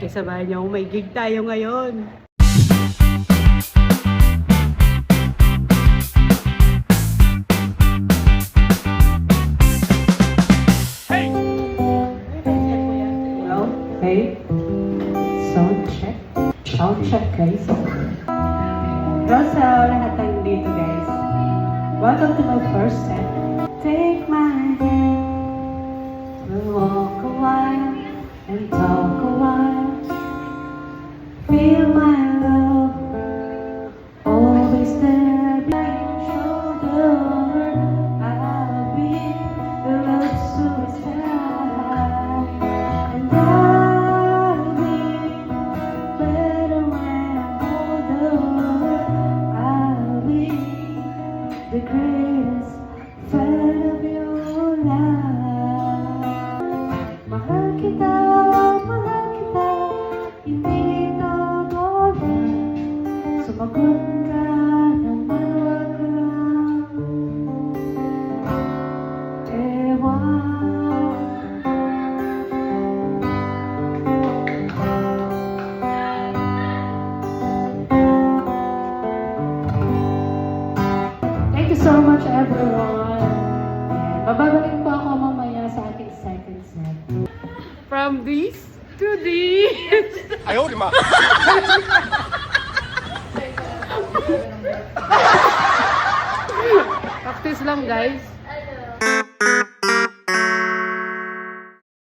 Sabahan niyo, may gig tayo ngayon. Okay. Sound check guys. Well, sa lahat ng dito guys, welcome to my first set. Take my hand, we'll walk a while and talk a while. Feel my love, always there by your shoulder. I'll be the love suicide, and I'll be better when I'm older. I'll be the greatest fan of your life. Mahal kita, hindi ito boring. Sumagot ka naman, wag lang ewan. Thank you so much everyone. And bababalik po ako mamaya sa ating second set. From this to this. Ayaw, di ma. Practice lang guys.